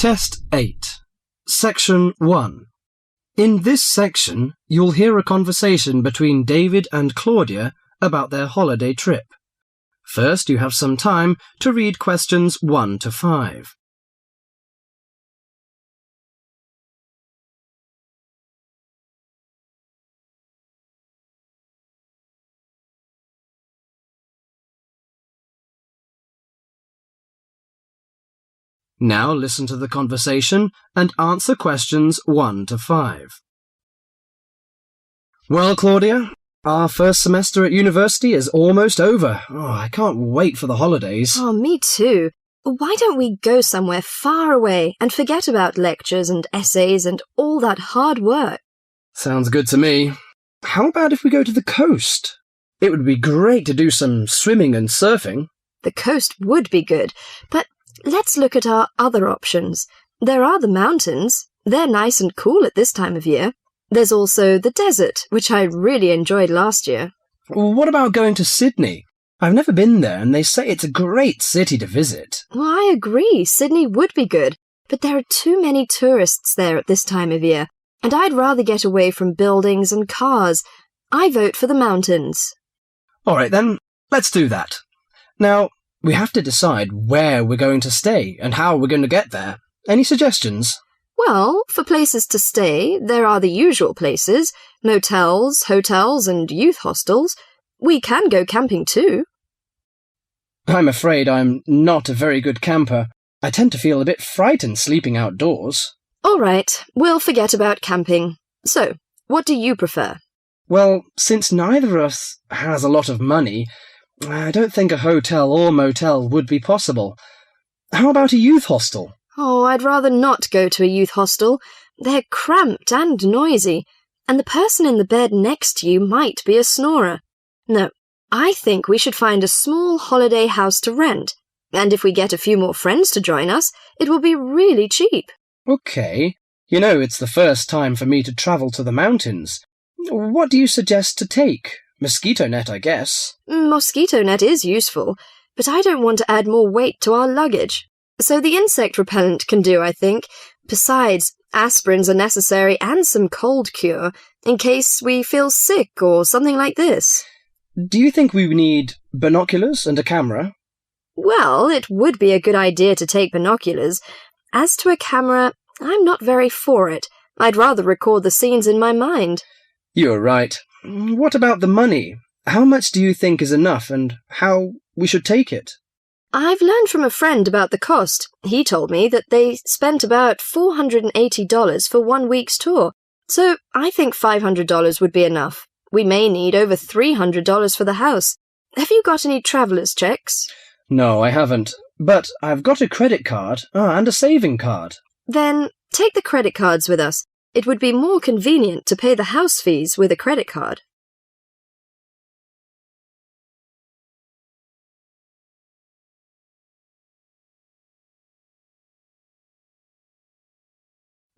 Test 8. Section 1. In this section, you'll hear a conversation between David and Claudia about their holiday trip. First, you have some time to read questions 1 to 5. Now listen to the conversation and answer questions 1 to 5. Well, Claudia, our first semester at university is almost over. I can't wait for the holidays. Me too. Why don't we go somewhere far away and forget about lectures and essays and all that hard work? Sounds good to me. How about if we go to the coast? It would be great to do some swimming and surfing. The coast would be good, but let's look at our other options. There are the mountains. They're nice and cool at this time of year. There's also the desert, which I really enjoyed last year. What about going to Sydney? I've never been there, and they say it's a great city to visit. Well, I agree. Sydney would be good, but there are too many tourists there at this time of year, and I'd rather get away from buildings and cars. I vote for the mountains. All right, then, let's do that. Now, we have to decide where we're going to stay and how we're going to get there. Any suggestions? Well, for places to stay, there are the usual places, motels, hotels, and youth hostels. We can go camping too. I'm afraid I'm not a very good camper. I tend to feel a bit frightened sleeping outdoors. All right, we'll forget about camping. So, what do you prefer? Well, since neither of us has a lot of money, I don't think a hotel or motel would be possible. How about a youth hostel? Oh, I'd rather not go to a youth hostel. They're cramped and noisy, and the person in the bed next to you might be a snorer. No, I think we should find a small holiday house to rent, and if we get a few more friends to join us, it will be really cheap. Okay. You know, it's the first time for me to travel to the mountains. What do you suggest to take? Mosquito net, I guess. Mosquito net is useful, but I don't want to add more weight to our luggage. So the insect repellent can do, I think. Besides, aspirins are necessary and some cold cure, in case we feel sick or something like this. Do you think we need binoculars and a camera? Well, it would be a good idea to take binoculars. As to a camera, I'm not very for it. I'd rather record the scenes in my mind. You're right. What about the money? How much do you think is enough, and how we should take it? I've learned from a friend about the cost. He told me that they spent about $480 for 1 week's tour, so I think $500 would be enough. We may need over $300 for the house. Have you got any traveller's checks? No, I haven't, but I've got a credit card and a saving card. Then take the credit cards with us. It would be more convenient to pay the house fees with a credit card.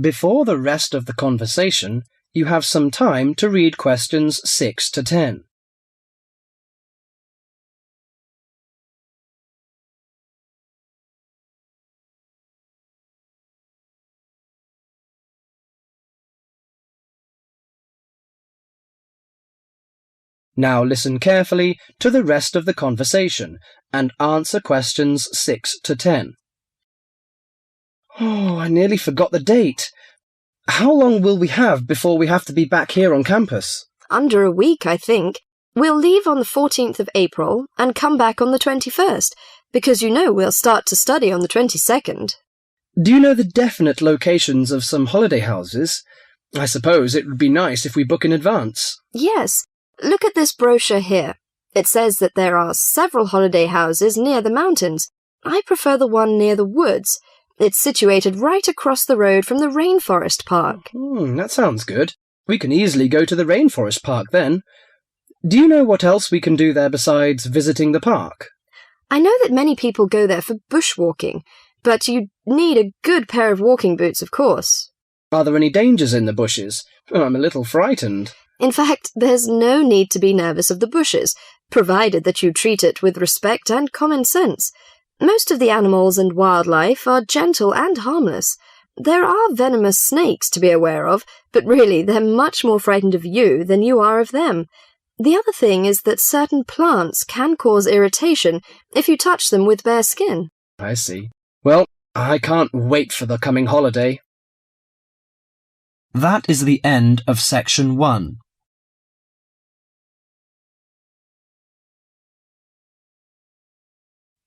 Before the rest of the conversation, you have some time to read questions 6 to 10. Now listen carefully to the rest of the conversation and answer questions 6 to 10. I nearly forgot the date. How long will we have before we have to be back here on campus? Under a week, I think. We'll leave on the 14th of April and come back on the 21st, because you know we'll start to study on the 22nd. Do you know the definite locations of some holiday houses? I suppose it would be nice if we book in advance. Yes. Look at this brochure here. It says that there are several holiday houses near the mountains. I prefer the one near the woods. It's situated right across the road from the Rainforest Park. That sounds good. We can easily go to the Rainforest Park then. Do you know what else we can do there besides visiting the park? I know that many people go there for bushwalking, but you need a good pair of walking boots, of course. Are there any dangers in the bushes? I'm a little frightened. In fact, there's no need to be nervous of the bushes, provided that you treat it with respect and common sense. Most of the animals and wildlife are gentle and harmless. There are venomous snakes to be aware of, but really they're much more frightened of you than you are of them. The other thing is that certain plants can cause irritation if you touch them with bare skin. I see. Well, I can't wait for the coming holiday. That is the end of section 1.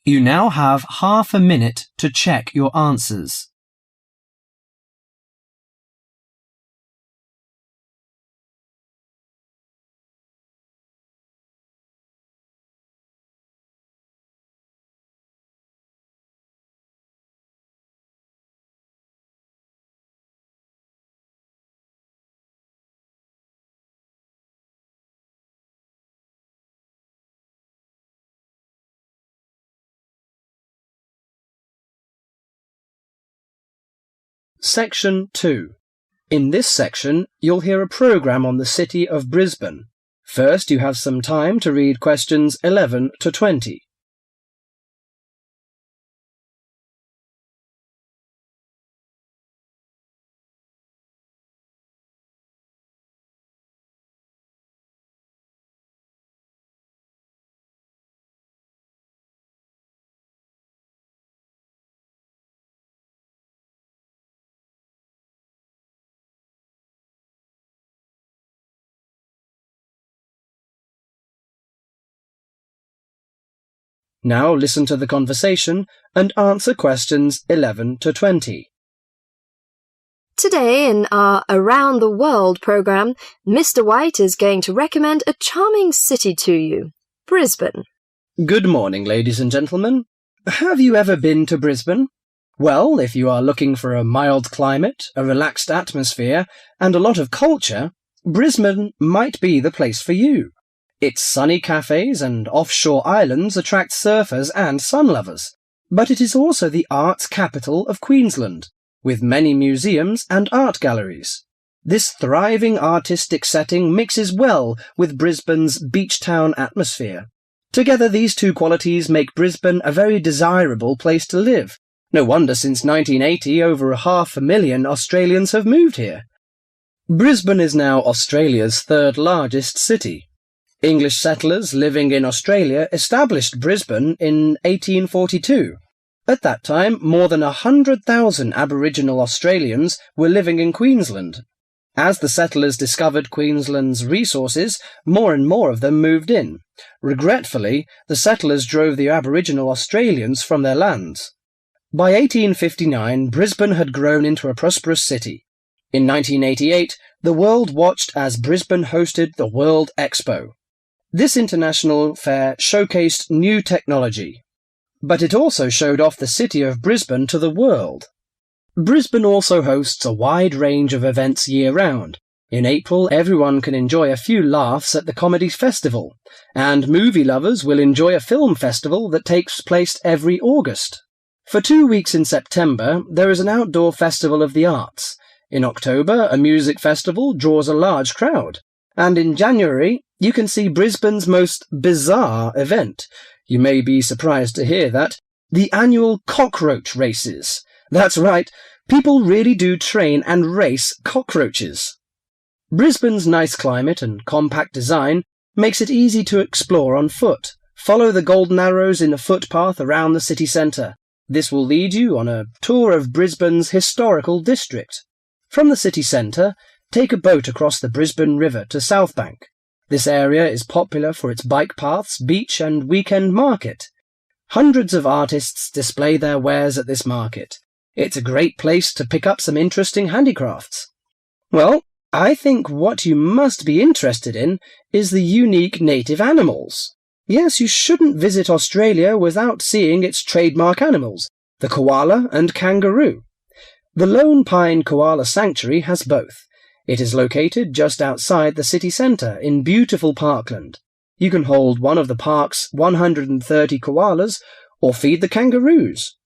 You now have half a minute to check your answers. Section 2. In this section, you'll hear a programme on the city of Brisbane. First, you have some time to read questions 11 to 20. Now listen to the conversation and answer questions 11 to 20. Today in our Around the World programme, Mr. White is going to recommend a charming city to you, Brisbane. Good morning, ladies and gentlemen. Have you ever been to Brisbane? Well, if you are looking for a mild climate, a relaxed atmosphere, and a lot of culture, Brisbane might be the place for you. Its sunny cafes and offshore islands attract surfers and sun lovers, but it is also the arts capital of Queensland, with many museums and art galleries. This thriving artistic setting mixes well with Brisbane's beach town atmosphere. Together, these two qualities make Brisbane a very desirable place to live. No wonder since 1980 over 500,000 Australians have moved here. Brisbane is now Australia's third largest city. English settlers living in Australia established Brisbane in 1842. At that time, more than 100,000 Aboriginal Australians were living in Queensland. As the settlers discovered Queensland's resources, more and more of them moved in. Regretfully, the settlers drove the Aboriginal Australians from their lands. By 1859, Brisbane had grown into a prosperous city. In 1988, the world watched as Brisbane hosted the World Expo. This international fair showcased new technology, but it also showed off the city of Brisbane to the world. Brisbane also hosts a wide range of events year-round. In April, everyone can enjoy a few laughs at the Comedy Festival, and movie lovers will enjoy a film festival that takes place every August. For 2 weeks in September, there is an outdoor festival of the arts. In October, a music festival draws a large crowd. And in January, you can see Brisbane's most bizarre event. You may be surprised to hear that. The annual cockroach races. That's right, people really do train and race cockroaches. Brisbane's nice climate and compact design makes it easy to explore on foot. Follow the golden arrows in a footpath around the city centre. This will lead you on a tour of Brisbane's historical district. From the city centre, take a boat across the Brisbane River to South Bank. This area is popular for its bike paths, beach and weekend market. Hundreds of artists display their wares at this market. It's a great place to pick up some interesting handicrafts. Well, I think what you must be interested in is the unique native animals. Yes, you shouldn't visit Australia without seeing its trademark animals, the koala and kangaroo. The Lone Pine Koala Sanctuary has both. It is located just outside the city centre in beautiful parkland. You can hold one of the park's 130 koalas or feed the kangaroos.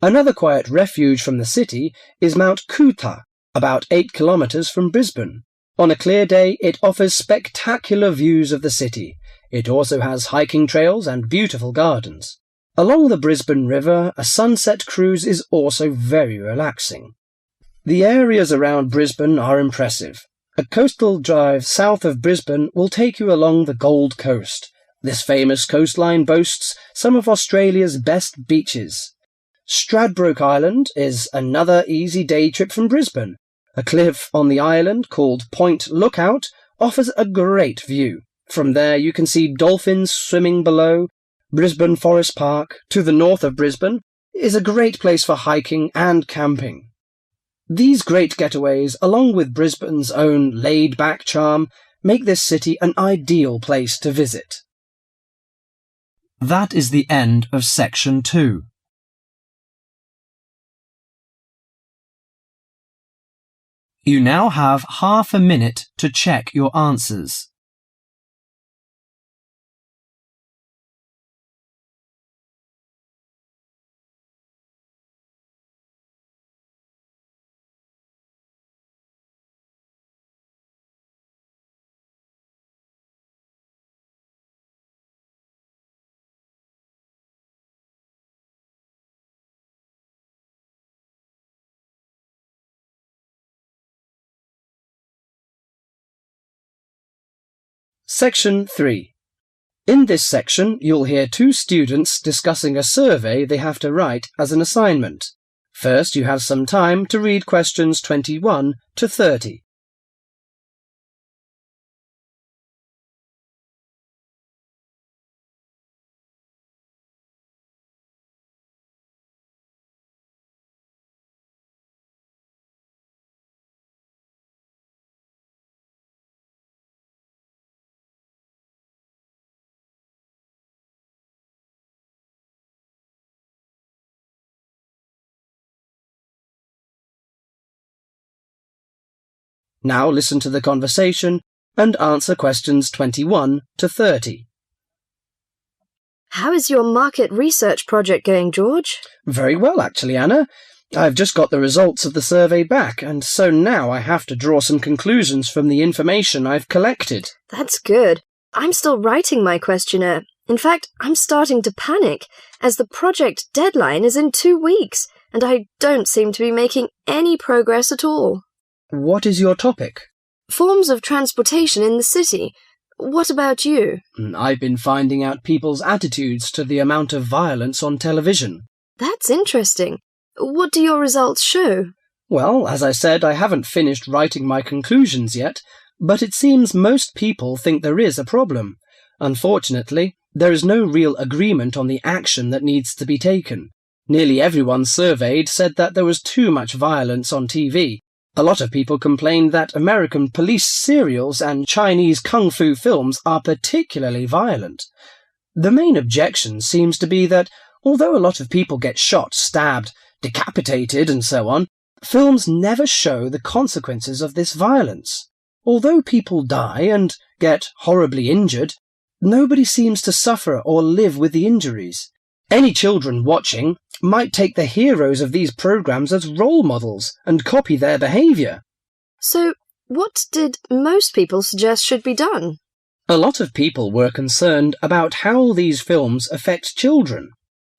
Another quiet refuge from the city is Mount Coot-tha, about 8 kilometres from Brisbane. On a clear day, it offers spectacular views of the city. It also has hiking trails and beautiful gardens. Along the Brisbane River, a sunset cruise is also very relaxing. The areas around Brisbane are impressive. A coastal drive south of Brisbane will take you along the Gold Coast. This famous coastline boasts some of Australia's best beaches. Stradbroke Island is another easy day trip from Brisbane. A cliff on the island called Point Lookout offers a great view. From there you can see dolphins swimming below. Brisbane Forest Park, to the north of Brisbane, is a great place for hiking and camping. These great getaways, along with Brisbane's own laid-back charm, make this city an ideal place to visit. That is the end of Section 2. You now have half a minute to check your answers. Section 3. In this section, you'll hear two students discussing a survey they have to write as an assignment. First, you have some time to read questions 21 to 30. Now listen to the conversation and answer questions 21 to 30. How is your market research project going, George? Very well, actually, Anna. I've just got the results of the survey back, and so now I have to draw some conclusions from the information I've collected. That's good. I'm still writing my questionnaire. In fact, I'm starting to panic, as the project deadline is in 2 weeks, and I don't seem to be making any progress at all. What is your topic? Forms of transportation in the city. What about you? I've been finding out people's attitudes to the amount of violence on television. That's interesting. What do your results show? Well, as I said, I haven't finished writing my conclusions yet, but it seems most people think there is a problem. Unfortunately, there is no real agreement on the action that needs to be taken. Nearly everyone surveyed said that there was too much violence on TV. A lot of people complained that American police serials and Chinese kung fu films are particularly violent. The main objection seems to be that, although a lot of people get shot, stabbed, decapitated and so on, films never show the consequences of this violence. Although people die and get horribly injured, nobody seems to suffer or live with the injuries. Any children watching might take the heroes of these programs as role models and copy their behaviour. So, what did most people suggest should be done? A lot of people were concerned about how these films affect children.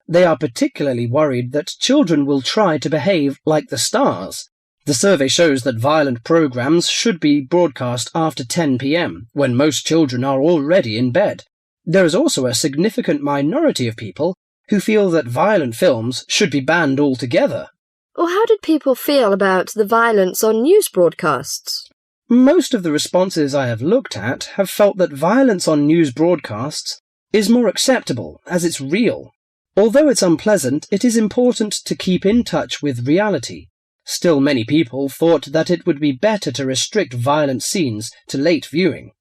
They are particularly worried that children will try to behave like the stars. The survey shows that violent programs should be broadcast after 10 p.m, when most children are already in bed. There is also a significant minority of people who feel that violent films should be banned altogether. Or how did people feel about the violence on news broadcasts? Most of the responses I have looked at have felt that violence on news broadcasts is more acceptable, as it's real. Although it's unpleasant, it is important to keep in touch with reality. Still, many people thought that it would be better to restrict violent scenes to late viewing.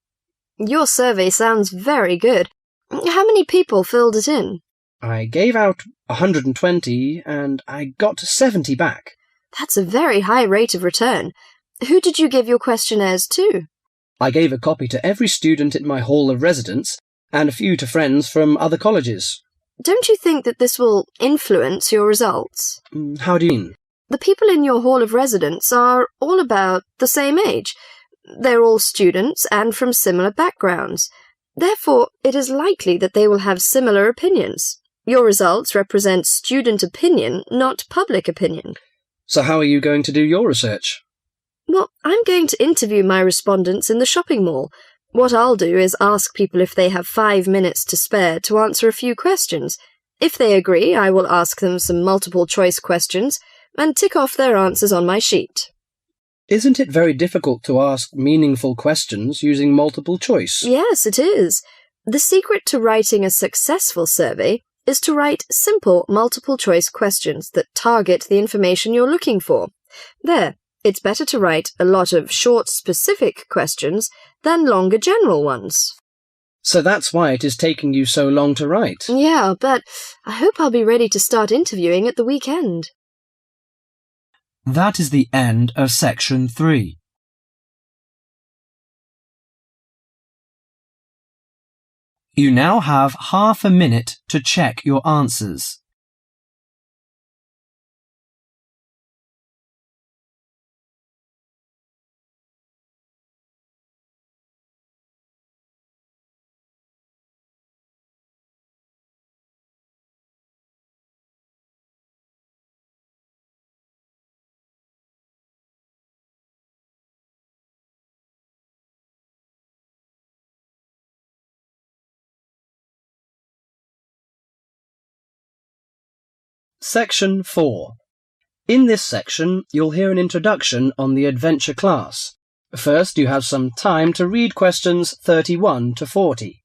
Your survey sounds very good. How many people filled it in? I gave out 120 and I got 70 back. That's a very high rate of return. Who did you give your questionnaires to? I gave a copy to every student in my hall of residence and a few to friends from other colleges. Don't you think that this will influence your results? How do you mean? The people in your hall of residence are all about the same age. They're all students and from similar backgrounds. Therefore, it is likely that they will have similar opinions. Your results represent student opinion, not public opinion. So how are you going to do your research? Well, I'm going to interview my respondents in the shopping mall. What I'll do is ask people if they have 5 minutes to spare to answer a few questions. If they agree, I will ask them some multiple-choice questions and tick off their answers on my sheet. Isn't it very difficult to ask meaningful questions using multiple choice? Yes, it is. The secret to writing a successful survey is to write simple multiple-choice questions that target the information you're looking for. There, it's better to write a lot of short, specific questions than longer general ones. So that's why it is taking you so long to write. Yeah, but I hope I'll be ready to start interviewing at the weekend. That is the end of section 3. You now have half a minute to check your answers. Section 4. In this section, you'll hear an introduction on the adventure class. First, you have some time to read questions 31 to 40.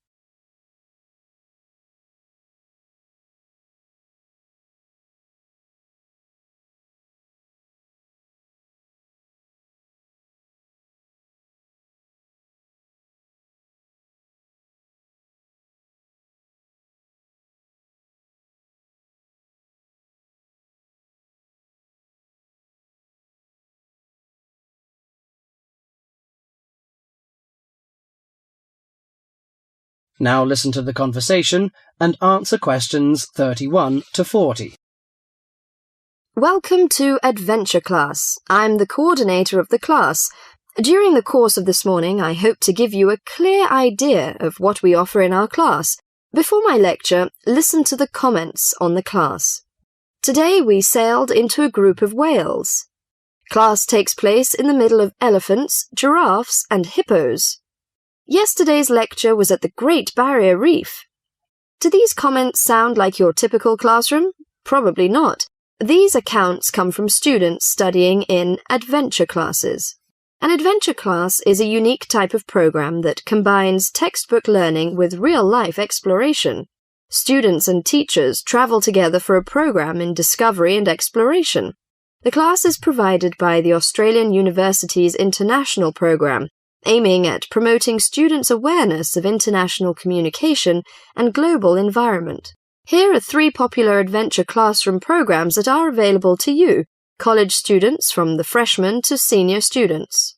Now listen to the conversation and answer questions 31 to 40. Welcome to Adventure Class. I'm the coordinator of the class. During the course of this morning, I hope to give you a clear idea of what we offer in our class. Before my lecture, listen to the comments on the class. Today we sailed into a group of whales. Class takes place in the middle of elephants, giraffes, and hippos. Yesterday's lecture was at the Great Barrier Reef. Do these comments sound like your typical classroom? Probably not. These accounts come from students studying in adventure classes. An adventure class is a unique type of program that combines textbook learning with real-life exploration. Students and teachers travel together for a program in discovery and exploration. The class is provided by the Australian University's International Program, aiming at promoting students' awareness of international communication and global environment. Here are 3 popular adventure classroom programs that are available to you, college students from the freshman to senior students.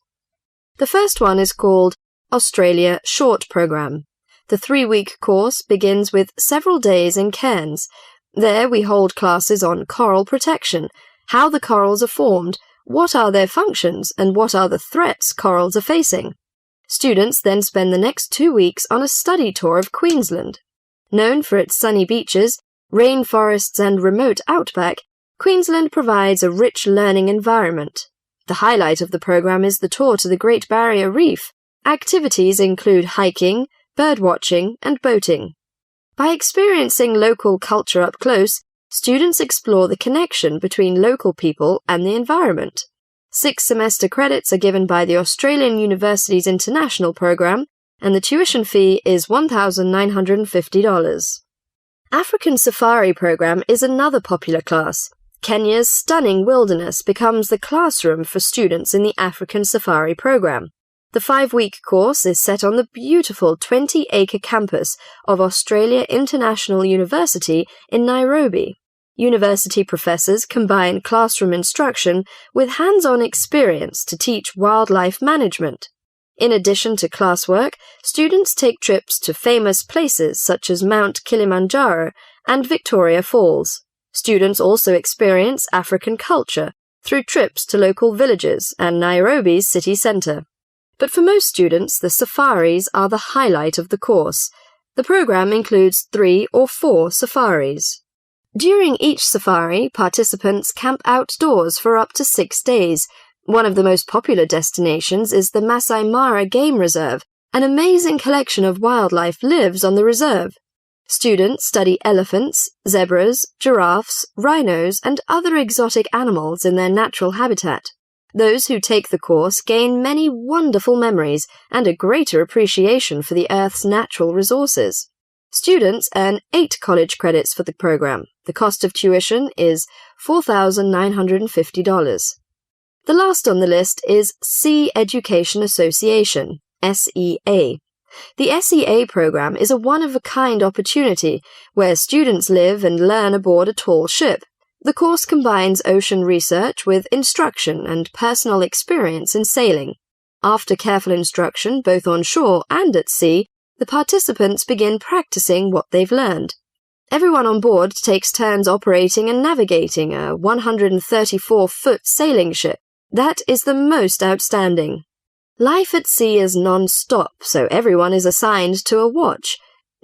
The first one is called Australia Short Program. The 3-week course begins with several days in Cairns. There we hold classes on coral protection, how the corals are formed, what are their functions, and what are the threats corals are facing. Students then spend the next 2 weeks on a study tour of Queensland. Known for its sunny beaches, rainforests, and remote outback, Queensland provides a rich learning environment. The highlight of the program is the tour to the Great Barrier Reef. Activities include hiking, birdwatching, and boating. By experiencing local culture up close, students explore the connection between local people and the environment. 6 semester credits are given by the Australian University's International Program, and the tuition fee is $1,950. African Safari Program is another popular class. Kenya's stunning wilderness becomes the classroom for students in the African Safari Program. The 5-week course is set on the beautiful 20-acre campus of Australia International University in Nairobi. University professors combine classroom instruction with hands-on experience to teach wildlife management. In addition to classwork, students take trips to famous places such as Mount Kilimanjaro and Victoria Falls. Students also experience African culture through trips to local villages and Nairobi's city centre. But for most students, the safaris are the highlight of the course. The program includes 3 or 4 safaris. During each safari, participants camp outdoors for up to 6 days. One of the most popular destinations is the Masai Mara Game Reserve. An amazing collection of wildlife lives on the reserve. Students study elephants, zebras, giraffes, rhinos, and other exotic animals in their natural habitat. Those who take the course gain many wonderful memories and a greater appreciation for the Earth's natural resources. Students earn 8 college credits for the program. The cost of tuition is $4,950. The last on the list is Sea Education Association, SEA. The SEA program is a one-of-a-kind opportunity where students live and learn aboard a tall ship. The course combines ocean research with instruction and personal experience in sailing. After careful instruction, both on shore and at sea, the participants begin practicing what they've learned. Everyone on board takes turns operating and navigating a 134-foot sailing ship. That is the most outstanding. Life at sea is non-stop, so everyone is assigned to a watch.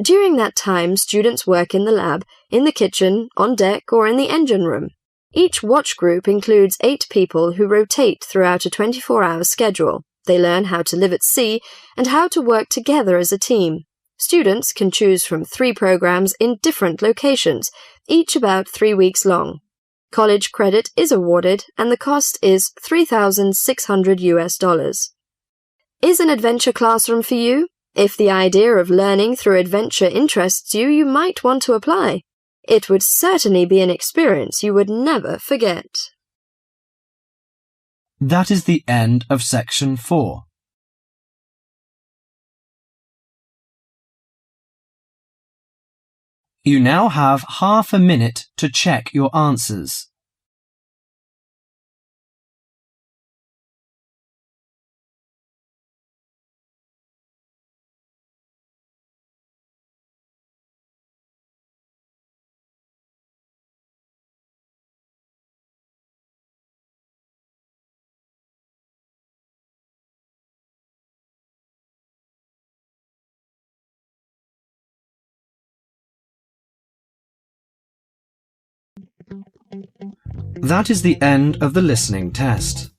During that time, students work in the lab, in the kitchen, on deck, or in the engine room. Each watch group includes 8 people who rotate throughout a 24-hour schedule. They learn how to live at sea and how to work together as a team. Students can choose from 3 programs in different locations, each about 3 weeks long. College credit is awarded, and the cost is $3,600. Is an adventure classroom for you? If the idea of learning through adventure interests you, you might want to apply. It would certainly be an experience you would never forget. That is the end of section 4. You now have half a minute to check your answers. That is the end of the listening test.